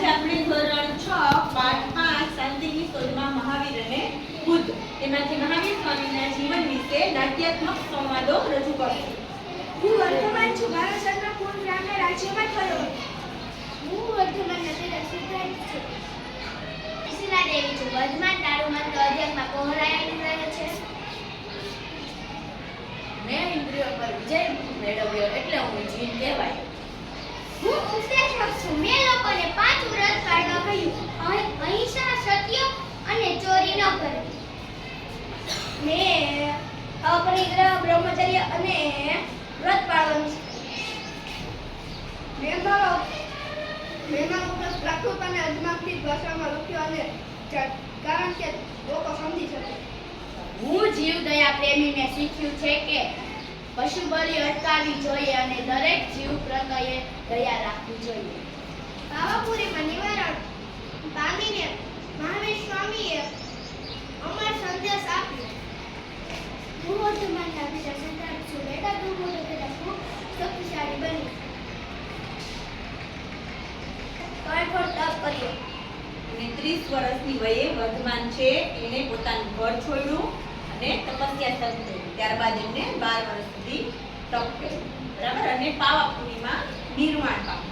આપણે ધોરણ 6 પાઠ 5 શાંતિની શોધમાં મહાવીર અને બુદ્ધ તેમાંથી મહાવીર સ્વામીના જીવન વિશે નાટ્યાત્મક સંવાદો રજૂ કરશું. હું વર્ધમાન છું. મારો જન્મ પૂર્વ બ્રાહ્મણ રાજ્યમાં થયો. હું વર્ધમાન નથી રસીદાર છું. શિલા દેવી છું. વર્ધમાન તારું મન તો અધ્યાત્મમાં પહોળાયેલું રહે છે. મેં ઇન્દ્રિયો પર વિજય મેળવ્યો એટલે હું જીન કહેવાય. હું ઉપદેશક છું. મેં લોકોને 5 વ્રત પાળવા કહ્યું. અહિંસા, સત્ય અને ચોરી ન કરવી. મેં અપરિગ્રહ, બ્રહ્મચર્ય અને વ્રત પાળવાનું મેં મારો ઉપદેશ પ્રાકૃત અને અજમાપતી ભાષામાં લખ્યો અને કારણ કે લોકો સમજી શકે. હું જીવ દયા પ્રેમીને શીખ્યું છે કે પશુ બલિ અટકાવવી જોઈએ અને દરેક જીવ પ્રત્યે દયા રાખવી જોઈએ. પાવાપુરીમાં નિવારણ પામીને મહાવીર સ્વામીએ અમર સંદેશ આપ્યો. હું વર્ધમાનના પિતા સંતાન છું. બેટા તું મોટો થતા ખૂબ શક્તિશાળી બની. કઠોર તપ કર્યો. અને 30 વર્ષની વયે વર્ધમાન છે એને પોતાનું ઘર છોડ્યું અને તપસ્યા શરૂ કરી. ત્યારબાદ એમને 12 વર્ષ સુધી તપ કર્યું. બરાબર. અને પાવાપુરીમાં નિર્વાણ પામ્યા.